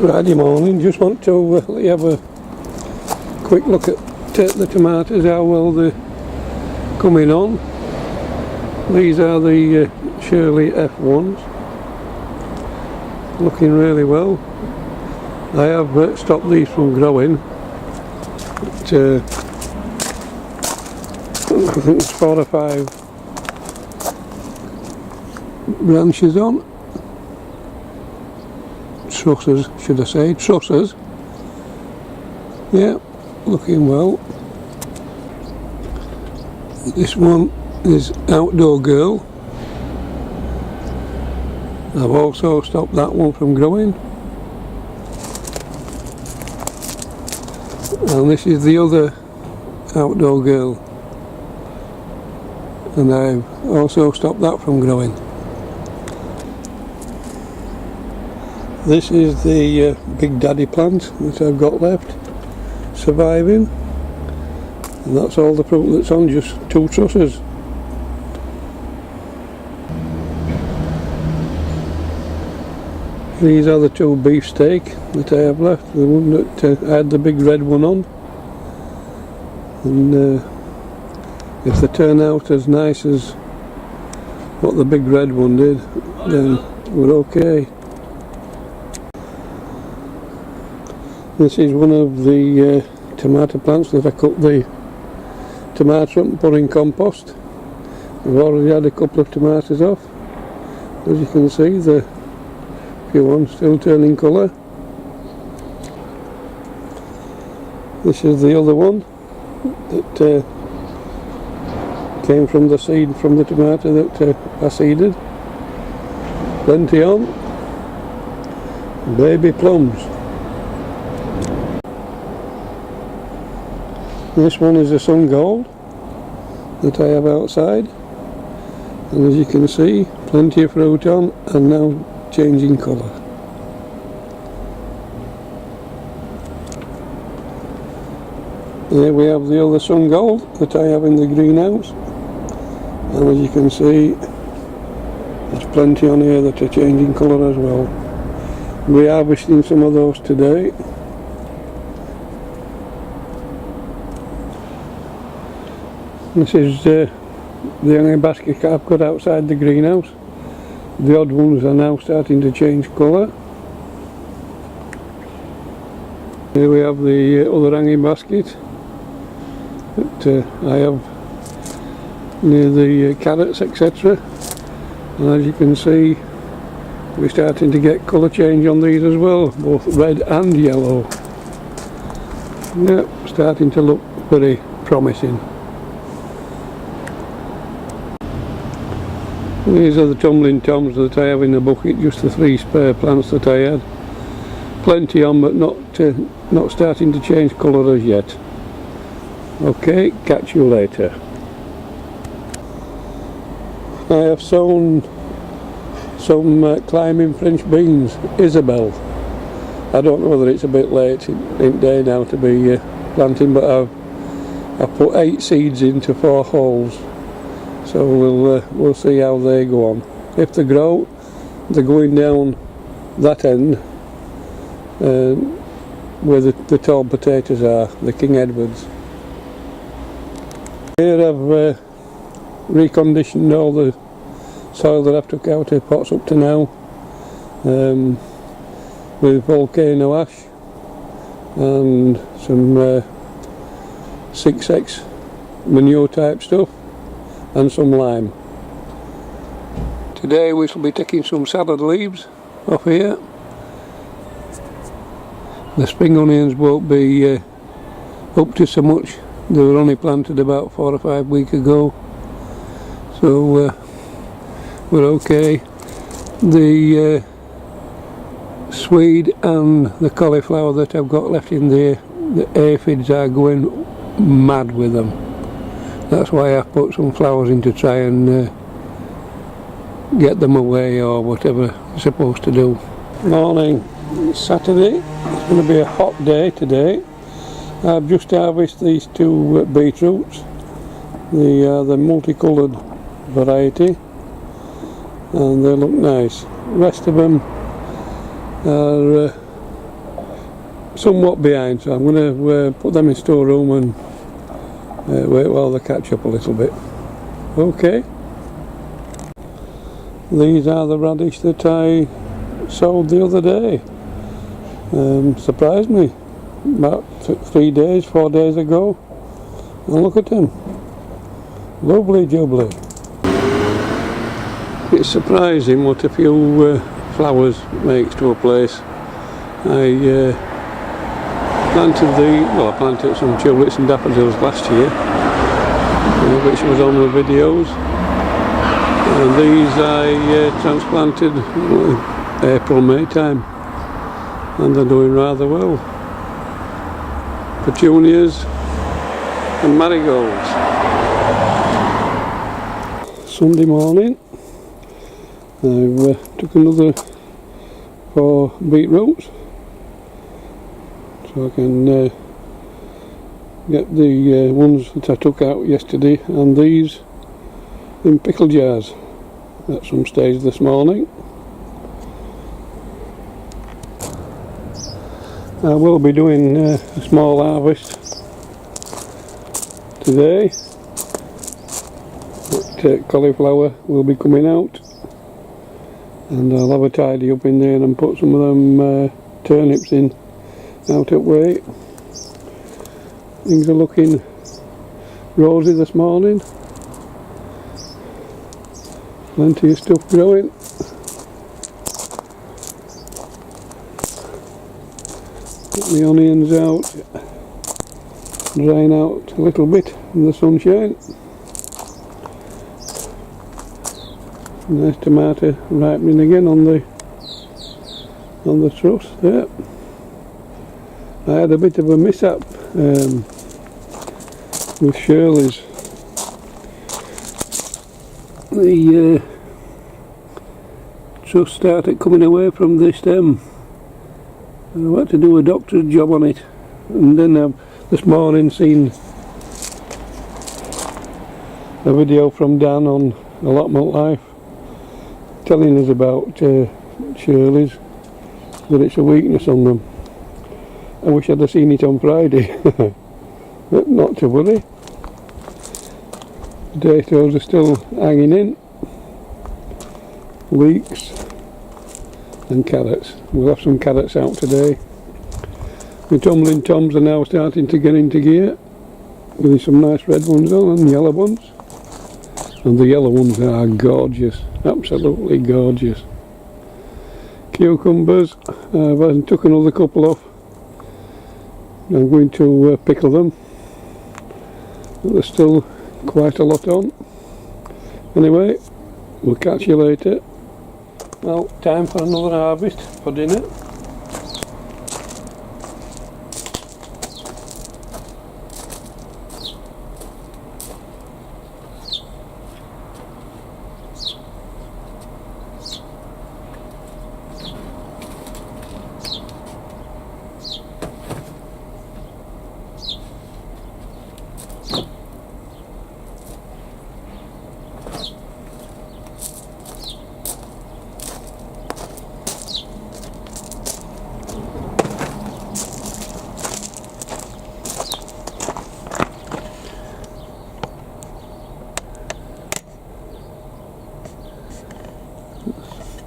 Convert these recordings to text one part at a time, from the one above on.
Friday morning, just want to let you have a quick look at the tomatoes, how well they're coming on. These are the Shirley F1s, looking really well. I have stopped these from growing, but, I think there's 4 or 5 branches on. Trusses, should I say, trusses. Yeah, looking well. This one is Outdoor Girl. I've also stopped that one from growing. And this is the other Outdoor Girl. And I've also stopped that from growing. This is the Big Daddy plant that I've got left, surviving, and that's all the fruit that's on, just 2 trusses. These are the 2 beefsteak that I have left, the one that I had the big red one on, and if they turn out as nice as what the big red one did, then we're okay. This is one of the tomato plants that I cut the tomato up and put in compost. We've already had a couple of tomatoes off. As you can see, the few ones still turning colour. This is the other one that came from the seed from the tomato that I seeded. Plenty on. Baby plums. This one is a sun gold that I have outside, and as you can see, plenty of fruit on and now changing colour. Here we have the other sun gold that I have in the greenhouse, and as you can see, there's plenty on here that are changing colour as well. We're harvesting some of those today. This is the only basket I've got outside the greenhouse. The odd ones are now starting to change colour. Here we have the other hanging basket that I have near the carrots, etc. And as you can see, we're starting to get colour change on these as well, both red and yellow. Yeah, starting to look very promising. These are the tumbling toms that I have in the bucket, just the 3 spare plants that I had. Plenty on, but not starting to change colour as yet. Okay, catch you later. I have sown some climbing French beans, Isabel. I don't know whether it's a bit late in day now to be planting, but I've put 8 seeds into 4 holes. So we'll see how they go on. If they grow, they're going down that end where the tall potatoes are, the King Edwards. Here I've reconditioned all the soil that I've took out of pots up to now with volcano ash and some 6X manure type stuff and some lime. Today we shall be taking some salad leaves off here. The spring onions won't be up to so much. They were only planted about 4 or 5 weeks ago, so we're okay. The swede and the cauliflower that I've got left in there, the aphids are going mad with them. That's why I've put some flowers in to try and get them away or whatever I'm supposed to do. Morning, it's Saturday. It's going to be a hot day today. I've just harvested these 2 beetroots. The multicoloured variety, and they look nice. The rest of them are somewhat behind, so I'm going to put them in storeroom and wait while they catch up a little bit. Okay. These are the radish that I sowed the other day. Surprised me. About 4 days ago. And look at them. Lovely jubbly. It's surprising what a few flowers makes to a place. I planted some tulips and daffodils last year, which was on the videos. And these I transplanted April, May time, and they're doing rather well. Petunias and marigolds. Sunday morning, I took another 4 beetroots, so I can get the ones that I took out yesterday and these in pickle jars at some stage this morning. I will be doing a small harvest today. Cauliflower will be coming out, and I'll have a tidy up in there and put some of them turnips in out at way. Things are looking rosy this morning. Plenty of stuff growing. Get the onions out, drying out a little bit in the sunshine. Nice tomato ripening again on the truss there. I had a bit of a mishap with Shirley's. The truss started coming away from the stem. I had to do a doctor's job on it, and then this morning seen a video from Dan on Allotment Life telling us about Shirley's, that it's a weakness on them. I wish I'd have seen it on Friday, but not to worry. Potatoes are still hanging in, leeks and carrots. We'll have some carrots out today. The tumbling toms are now starting to get into gear, with some nice red ones on and yellow ones. And the yellow ones are gorgeous, absolutely gorgeous. Cucumbers, I took another couple off. I'm going to pickle them, but there's still quite a lot on. Anyway, we'll catch you later. Well, time for another harvest for dinner.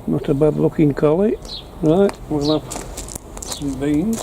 Not a bad looking collie. Right, we'll have some beans.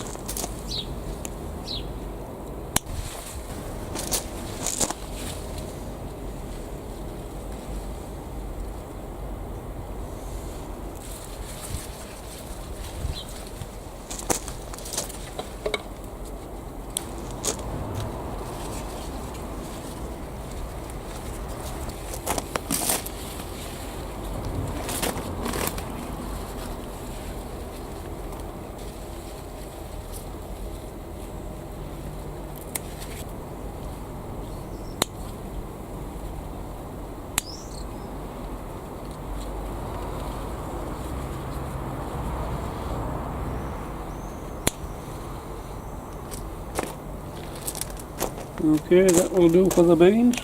Okay, that will do for the beans.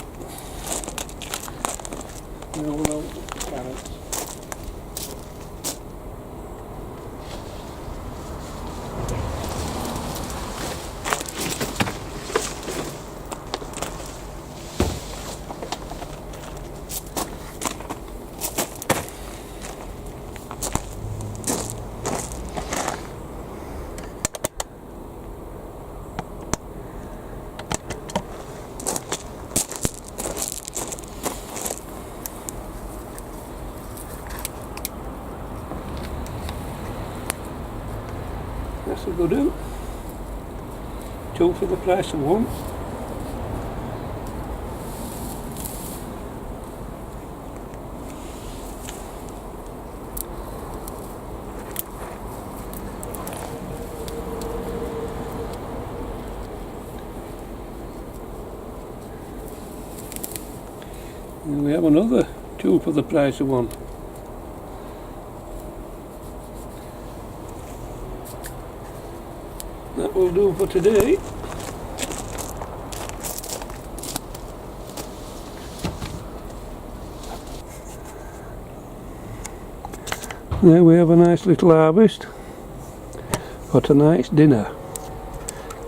Now we'll have the carrots. a good one. 2 for the price of 1. And we have another 2 for the price of 1. That will do for today. There we have a nice little harvest for tonight's dinner.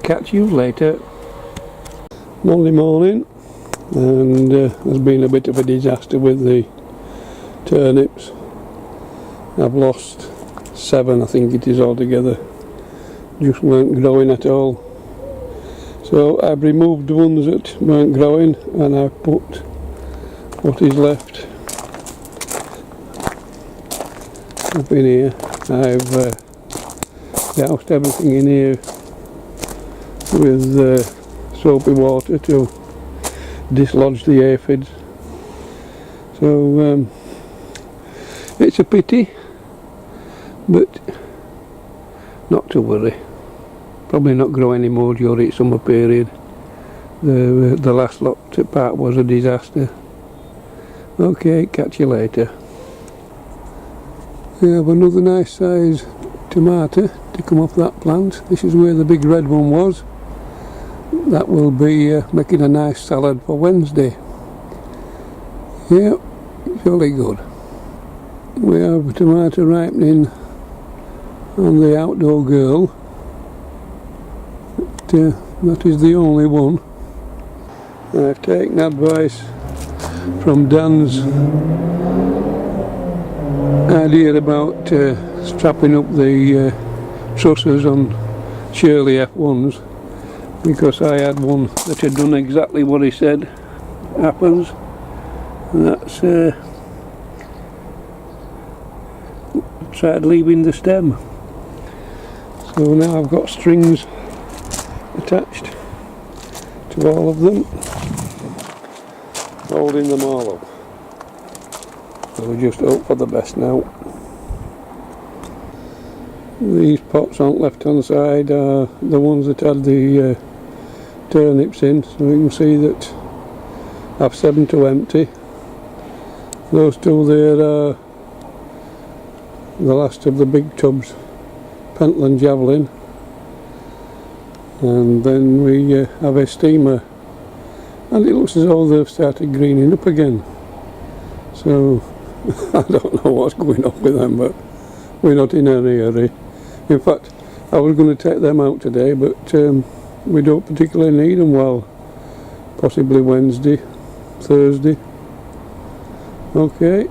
Catch you later. Monday morning, and there's been a bit of a disaster with the turnips. I've lost 7, I think it is altogether. Just weren't growing at all. So I've removed the ones that weren't growing, and I've put what is left up in here. I've doused everything in here with soapy water to dislodge the aphids. So it's a pity, but not to worry. Probably not grow any more during summer period. The last lot part was a disaster. Okay, catch you later. We have another nice size tomato to come off that plant. This is where the big red one was. That will be making a nice salad for Wednesday. Yeah, surely good. We have a tomato ripening on the outdoor girl. That is the only one. I've taken advice from Dan's idea about strapping up the trusses on Shirley F1s, because I had one that had done exactly what he said happens, and that's tried leaving the stem. So now I've got strings attached to all of them, holding them all up. So we just hope for the best now. These pots on the left hand side are the ones that had the turnips in, so you can see that I've 7 to empty. Those 2 there are the last of the big tubs, Pentland Javelin, and then we have a steamer, and it looks as though they've started greening up again. So I don't know what's going on with them, but we're not in any hurry. In fact, I was going to take them out today, but we don't particularly need them. Well, possibly Wednesday, Thursday. Okay.